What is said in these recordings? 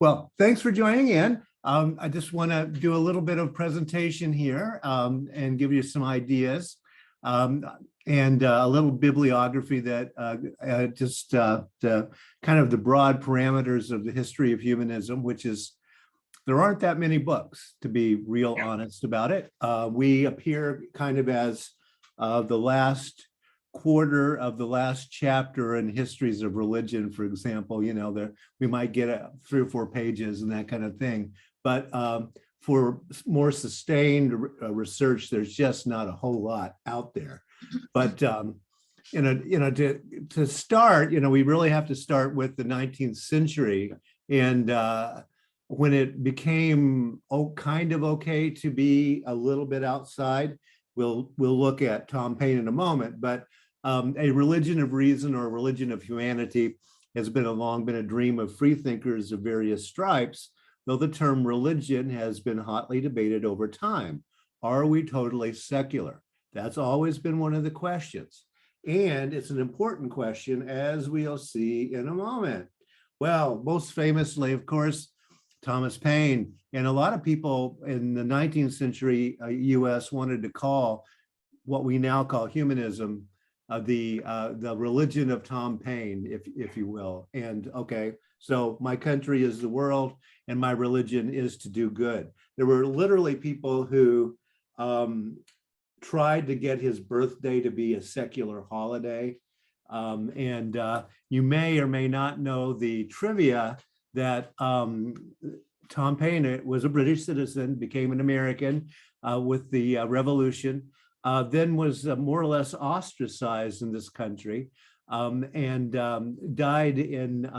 Well, thanks for joining in. I just want to do a little bit of presentation here and give you some ideas and a little bibliography that the kind of the broad parameters of the history of humanism, which is there aren't that many books, to be real honest about it. We appear kind of as the last quarter of the last chapter in histories of religion, for example. You know, we might get 3 or 4 pages and that kind of thing. But for more sustained research, there's just not a whole lot out there. But to start, we really have to start with the 19th century and when it became kind of okay to be a little bit outside. We'll look at Tom Paine in a moment, but a religion of reason or a religion of humanity has long been a dream of freethinkers of various stripes, though the term religion has been hotly debated over time. Are we totally secular? That's always been one of the questions. And it's an important question, as we'll see in a moment. Well, most famously, of course, Thomas Paine, and a lot of people in the 19th century US wanted to call what we now call humanism the religion of Tom Paine, if you will. And okay, so my country is the world and my religion is to do good. There were literally people who tried to get his birthday to be a secular holiday. And you may or may not know the trivia that Tom Paine was a British citizen, became an American with the Revolution, then was more or less ostracized in this country and died in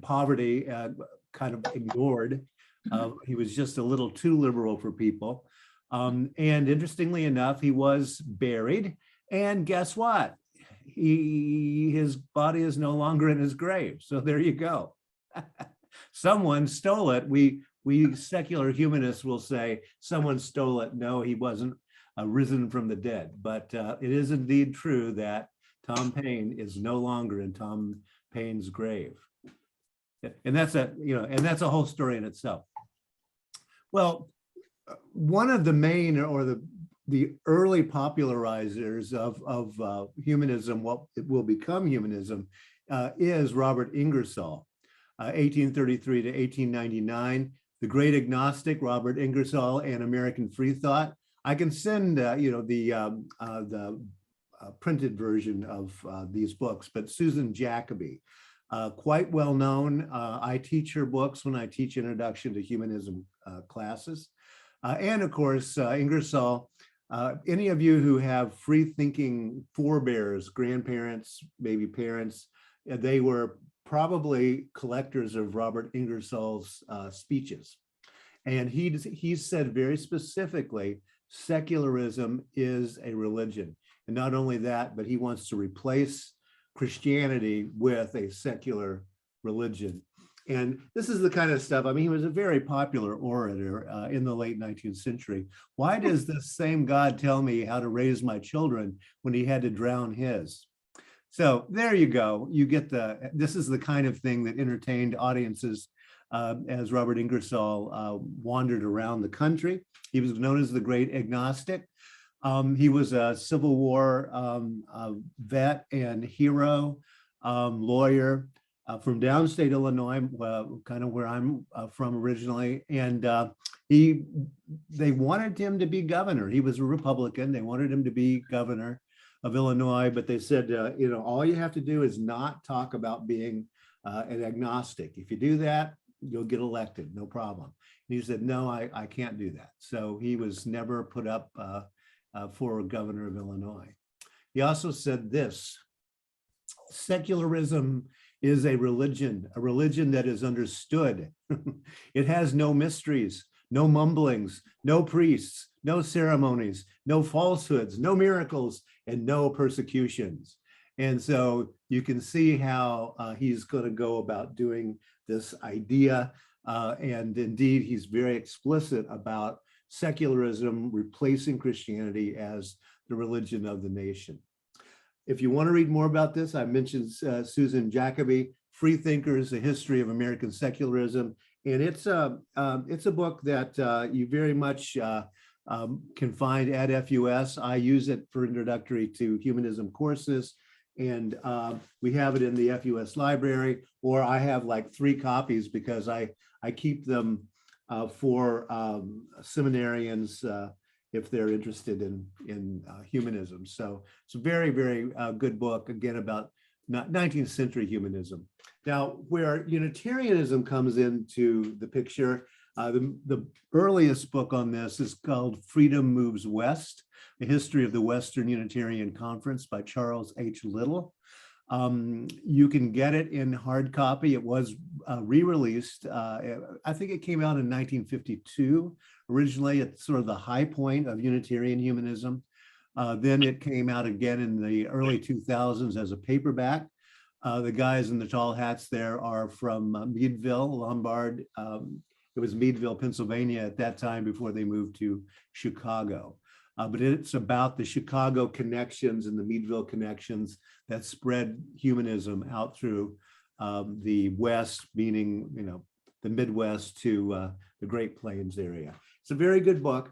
poverty, kind of ignored. He was just a little too liberal for people. And interestingly enough, he was buried. And guess what? His body is no longer in his grave. So there you go. Someone stole it. We secular humanists will say someone stole it. No, he wasn't risen from the dead. But it is indeed true that Tom Paine is no longer in Tom Paine's grave. And that's a whole story in itself. Well, one of the main or the early popularizers of humanism, what it will become humanism, is Robert Ingersoll, 1833 to 1899. The great agnostic Robert Ingersoll and American Free Thought. I can send the printed version of these books, but Susan Jacoby, quite well known. I teach her books when I teach Introduction to Humanism classes. And of course, Ingersoll, any of you who have free-thinking forebears, grandparents, maybe parents, they were probably collectors of Robert Ingersoll's speeches. And he said very specifically, secularism is a religion. And not only that, but he wants to replace Christianity with a secular religion. And this is the kind of stuff, I mean, he was a very popular orator in the late 19th century. Why does this same God tell me how to raise my children when he had to drown his? So there you go. You get this is the kind of thing that entertained audiences as Robert Ingersoll wandered around the country. He was known as the great agnostic. He was a Civil War vet and hero, lawyer from downstate Illinois, kind of where I'm from originally. And they wanted him to be governor. He was a Republican. They wanted him to be governor of Illinois, but they said, all you have to do is not talk about being an agnostic. If you do that, you'll get elected, no problem. And he said, no, I can't do that. So he was never put up for governor of Illinois. He also said this: secularism is a religion that is understood. It has no mysteries, no mumblings, no priests, no ceremonies, no falsehoods, no miracles, and no persecutions. And so you can see how he's going to go about doing this idea. And indeed, he's very explicit about secularism replacing Christianity as the religion of the nation. If you want to read more about this, I mentioned Susan Jacoby, Free Thinkers: A History of American Secularism. And it's a book that you very much can find at FUS. I use it for introductory to humanism courses, and we have it in the FUS library, or I have like 3 copies because I keep them for seminarians if they're interested in humanism. So it's a very, very good book, again, about 19th century humanism. Now, where Unitarianism comes into the picture, the earliest book on this is called Freedom Moves West: A History of the Western Unitarian Conference by Charles H. Little. You can get it in hard copy. It was re-released. I think it came out in 1952. Originally, it's sort of the high point of Unitarian humanism. Then it came out again in the early 2000s as a paperback. The guys in the tall hats there are from Meadville, Lombard. It was Meadville, Pennsylvania at that time before they moved to Chicago. But it's about the Chicago connections and the Meadville connections that spread humanism out through the West, meaning, the Midwest to the Great Plains area. It's a very good book.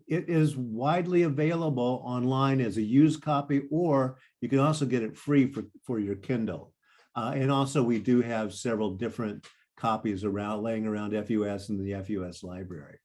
It is widely available online as a used copy, or you can also get it free for your Kindle. And also we do have several different copies laying around FUS and the FUS library.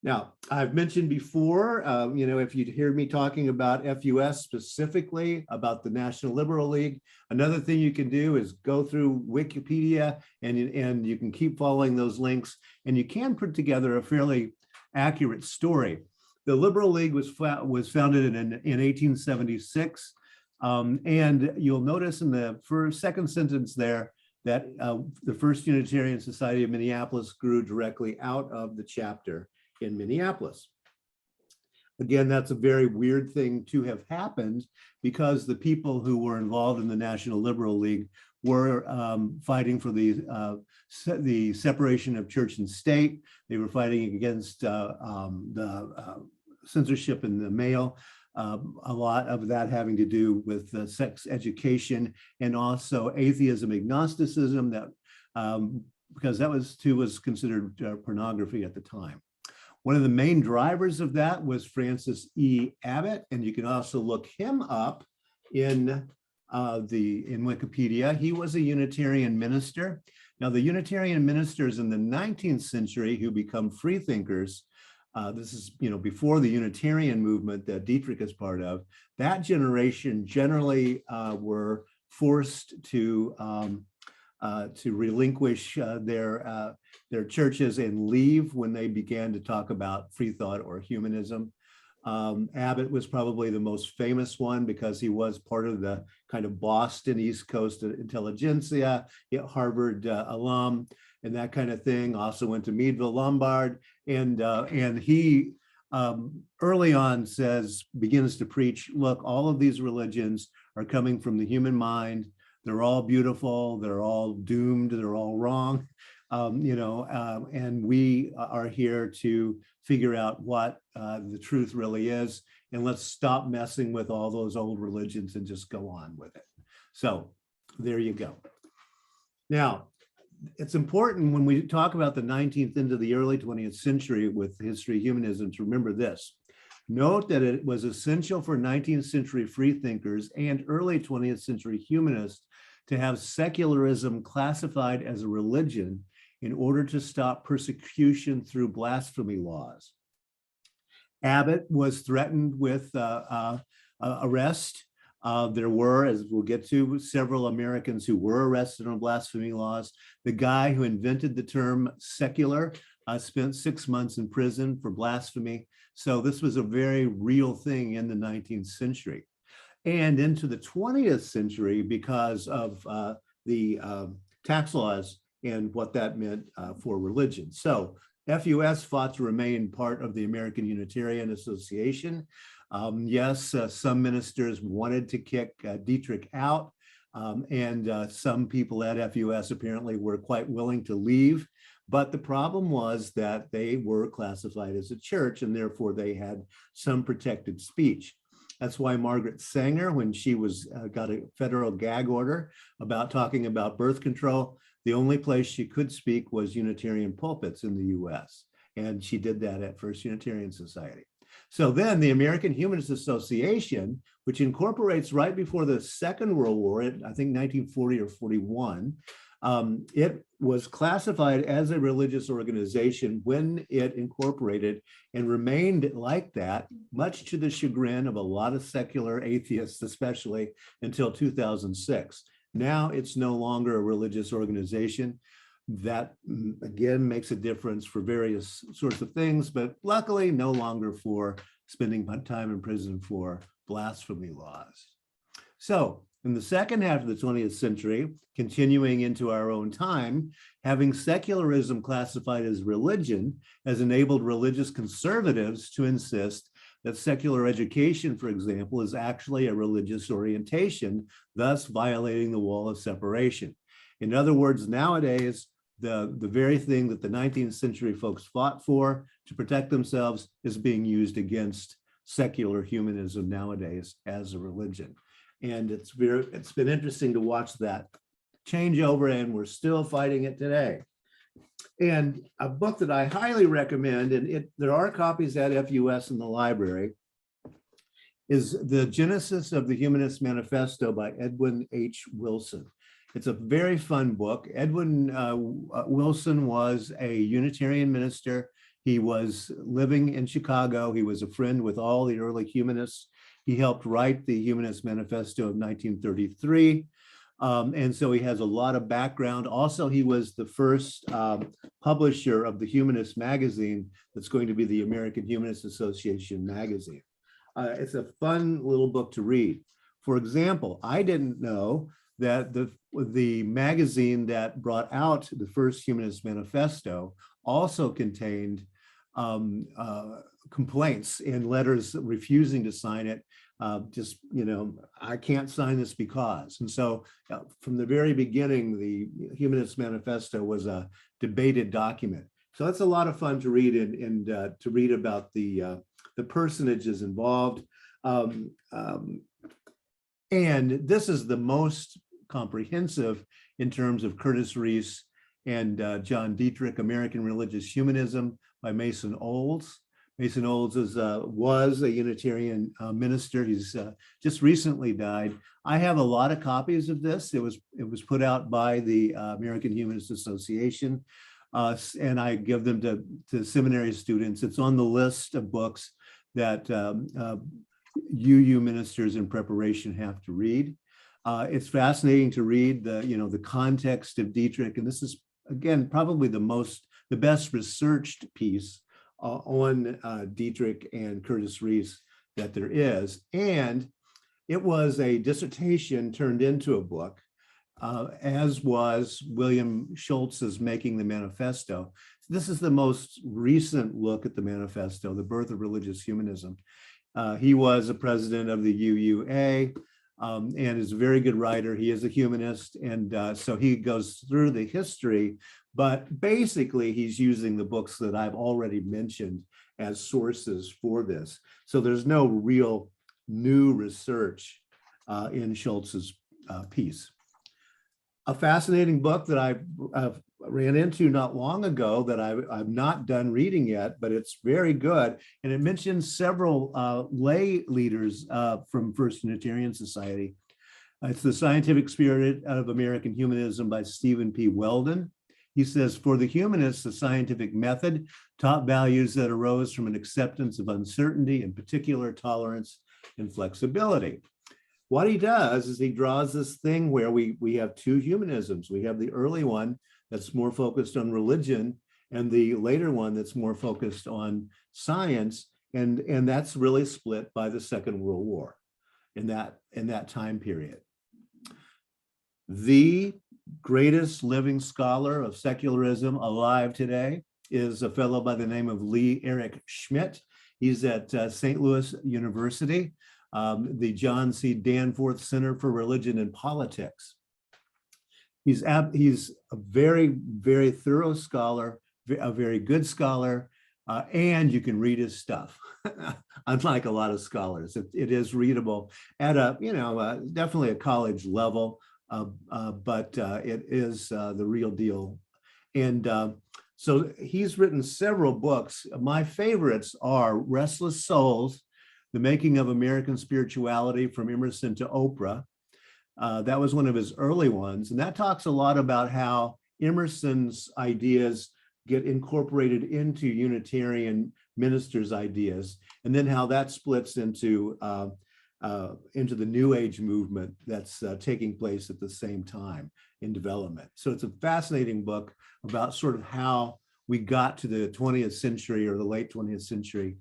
Now, I've mentioned before, if you hear me talking about FUS specifically, about the National Liberal League, another thing you can do is go through Wikipedia, and you can keep following those links, and you can put together a fairly accurate story. The Liberal League was founded in 1876, and you'll notice in the second sentence there that the First Unitarian Society of Minneapolis grew directly out of the chapter in Minneapolis. Again, that's a very weird thing to have happened, because the people who were involved in the National Liberal League were fighting for the separation of church and state. They were fighting against the censorship in the mail. A lot of that having to do with sex education, and also atheism, agnosticism, because that was considered pornography at the time. One of the main drivers of that was Francis E. Abbott, and you can also look him up in Wikipedia. He was a Unitarian minister. Now, the Unitarian ministers in the 19th century who become free thinkers, this is before the Unitarian movement that Dietrich is part of, that generation generally were forced to relinquish their churches and leave when they began to talk about free thought or humanism. Abbott was probably the most famous one because he was part of the kind of Boston East Coast intelligentsia, Harvard alum, and that kind of thing. Also went to Meadville, Lombard, and he early on begins to preach, look, all of these religions are coming from the human mind. They're all beautiful. They're all doomed. They're all wrong. And we are here to figure out what the truth really is. And let's stop messing with all those old religions and just go on with it. So there you go. Now, it's important when we talk about the 19th into the early 20th century with the history of humanism to remember this. Note that it was essential for 19th century free thinkers and early 20th century humanists to have secularism classified as a religion in order to stop persecution through blasphemy laws. Abbott was threatened with arrest. There were, as we'll get to, several Americans who were arrested on blasphemy laws. The guy who invented the term secular spent 6 months in prison for blasphemy. So this was a very real thing in the 19th century. And into the 20th century, because of the tax laws and what that meant for religion. So FUS fought to remain part of the American Unitarian Association. Yes, some ministers wanted to kick Dietrich out, and some people at FUS apparently were quite willing to leave. But the problem was that they were classified as a church, and therefore they had some protected speech. That's why Margaret Sanger, when she was got a federal gag order about talking about birth control, the only place she could speak was Unitarian pulpits in the US. And she did that at First Unitarian Society. So then the American Humanist Association, which incorporates right before the Second World War, I think 1940 or 41, it was classified as a religious organization when it incorporated and remained like that, much to the chagrin of a lot of secular atheists, especially until 2006. Now it's no longer a religious organization. That, again, makes a difference for various sorts of things, but luckily no longer for spending time in prison for blasphemy laws. So in the second half of the 20th century, continuing into our own time, having secularism classified as religion has enabled religious conservatives to insist that secular education, for example, is actually a religious orientation, thus violating the wall of separation. In other words, nowadays, the very thing that the 19th century folks fought for to protect themselves is being used against secular humanism nowadays as a religion. And it's been interesting to watch that change over, and we're still fighting it today. And a book that I highly recommend, and there are copies at FUS in the library, is The Genesis of the Humanist Manifesto by Edwin H. Wilson. It's a very fun book. Edwin Wilson was a Unitarian minister. He was living in Chicago. He was a friend with all the early humanists. He helped write the Humanist Manifesto of 1933. And so he has a lot of background. Also, he was the first publisher of the Humanist magazine that's going to be the American Humanist Association magazine. It's a fun little book to read. For example, I didn't know that the magazine that brought out the first Humanist Manifesto also contained complaints and letters refusing to sign it. Just, I can't sign this because. And so from the very beginning, the Humanist Manifesto was a debated document. So that's a lot of fun to read and to read about the personages involved. And this is the most comprehensive in terms of Curtis Reese and John Dietrich, American Religious Humanism by Mason Olds. Mason Olds was a Unitarian minister. He's just recently died. I have a lot of copies of this. It was put out by the American Humanist Association, and I give them to seminary students. It's on the list of books that UU ministers in preparation have to read. It's fascinating to read the context of Dietrich, and this is, again, probably the best researched piece on Dietrich and Curtis Reese that there is. And it was a dissertation turned into a book, as was William Schultz's Making the Manifesto. This is the most recent look at the manifesto, The Birth of Religious Humanism. He was a president of the UUA and is a very good writer. He is a humanist, and so he goes through the history, but basically he's using the books that I've already mentioned as sources for this. So there's no real new research in Schultz's piece. A fascinating book that I ran into not long ago that I've not done reading yet, but it's very good. And it mentions several lay leaders from First Unitarian Society. It's The Scientific Spirit of American Humanism by Stephen P. Weldon. He says, for the humanists, the scientific method taught values that arose from an acceptance of uncertainty, in particular tolerance and flexibility. What he does is he draws this thing where we have two humanisms. We have the early one that's more focused on religion, and the later one that's more focused on science, and that's really split by the Second World War in that time period. The greatest living scholar of secularism alive today is a fellow by the name of Lee Eric Schmidt. He's at St. Louis University, the John C. Danforth Center for Religion and Politics. He's a very, very thorough scholar, a very good scholar. and you can read his stuff. Unlike a lot of scholars, it is readable at a, definitely a college level, but it is the real deal. And so he's written several books. My favorites are Restless Souls, The Making of American Spirituality from Emerson to Oprah. That was one of his early ones. And that talks a lot about how Emerson's ideas get incorporated into Unitarian ministers' ideas, and then how that splits into the New Age movement that's taking place at the same time in development. So it's a fascinating book about sort of how we got to the 20th century or the late 20th century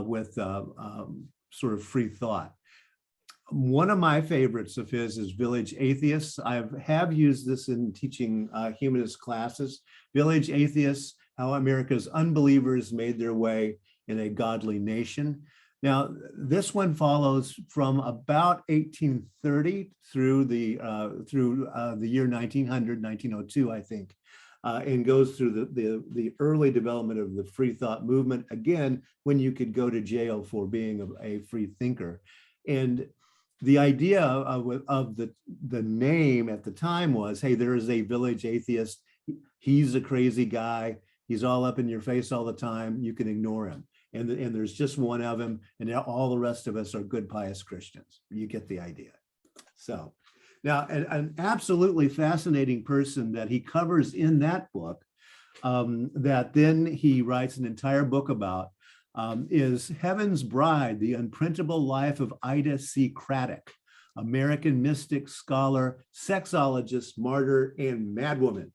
with sort of free thought. One of my favorites of his is Village Atheists. I have used this in teaching humanist classes. Village Atheists, How America's Unbelievers Made Their Way in a Godly Nation. Now, this one follows from about 1830 through the year 1900, 1902, I think, and goes through the early development of the free thought movement, again, when you could go to jail for being a free thinker. And the idea of the name at the time was, hey, there is a village atheist. He's a crazy guy. He's all up in your face all the time. You can ignore him. And there's just one of him, and all the rest of us are good, pious Christians. You get the idea. So now, an absolutely fascinating person that he covers in that book, that then he writes an entire book about, is Heaven's Bride, The Unprintable Life of Ida C. Craddock, American mystic, scholar, sexologist, martyr, and madwoman.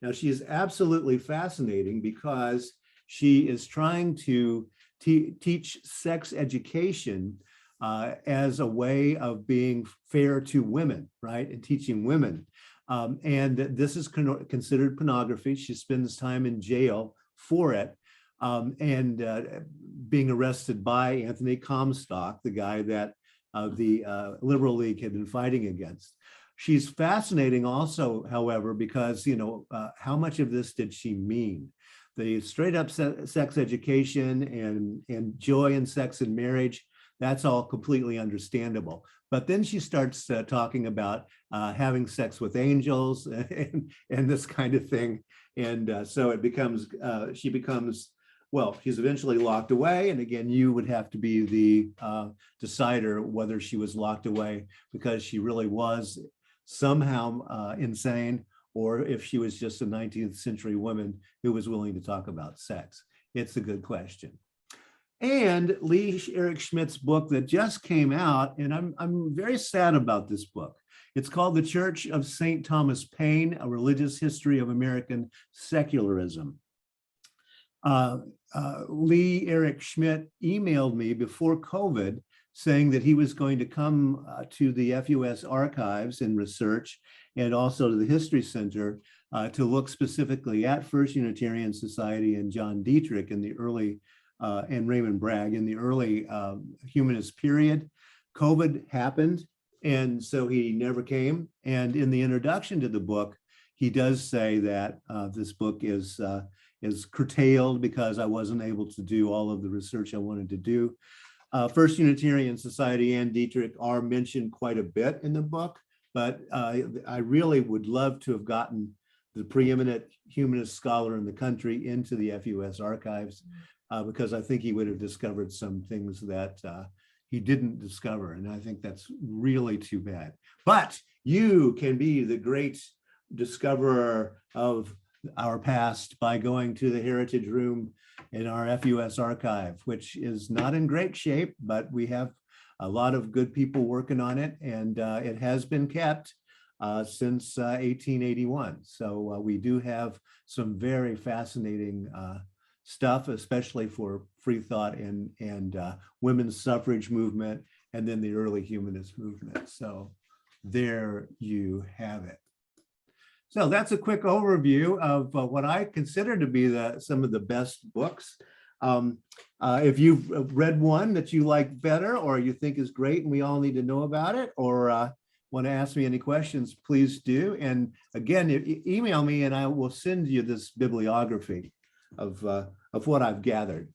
Now, she is absolutely fascinating because she is trying to teach sex education as a way of being fair to women, right? And teaching women. And this is considered pornography. She spends time in jail for it. And being arrested by Anthony Comstock, the guy that the Liberal League had been fighting against. She's fascinating also, however, because, how much of this did she mean? The straight up sex education and joy in sex and marriage, that's all completely understandable. But then she starts talking about having sex with angels and this kind of thing. And so it becomes, she becomes, well, she's eventually locked away. And again, you would have to be the decider whether she was locked away because she really was somehow insane, or if she was just a 19th century woman who was willing to talk about sex. It's a good question. And Lee Eric Schmidt's book that just came out, and I'm very sad about this book. It's called The Church of St. Thomas Paine, A Religious History of American Secularism. Lee Eric Schmidt emailed me before COVID saying that he was going to come to the FUS archives and research, and also to the History Center to look specifically at First Unitarian Society and John Dietrich in the early, and Raymond Bragg in the early humanist period. COVID happened, and so he never came. And in the introduction to the book, he does say that this book is curtailed because I wasn't able to do all of the research I wanted to do. First Unitarian Society and Dietrich are mentioned quite a bit in the book, but I really would love to have gotten the preeminent humanist scholar in the country into the FUS archives because I think he would have discovered some things that he didn't discover. And I think that's really too bad. But you can be the great discoverer of our past by going to the Heritage Room in our FUS archive, which is not in great shape, but we have a lot of good people working on it, and it has been kept since 1881. So we do have some very fascinating stuff, especially for free thought and women's suffrage movement, and then the early humanist movement. So there you have it. So that's a quick overview of what I consider to be some of the best books. If you've read one that you like better or you think is great and we all need to know about it, or want to ask me any questions, please do. And again, email me and I will send you this bibliography of of what I've gathered.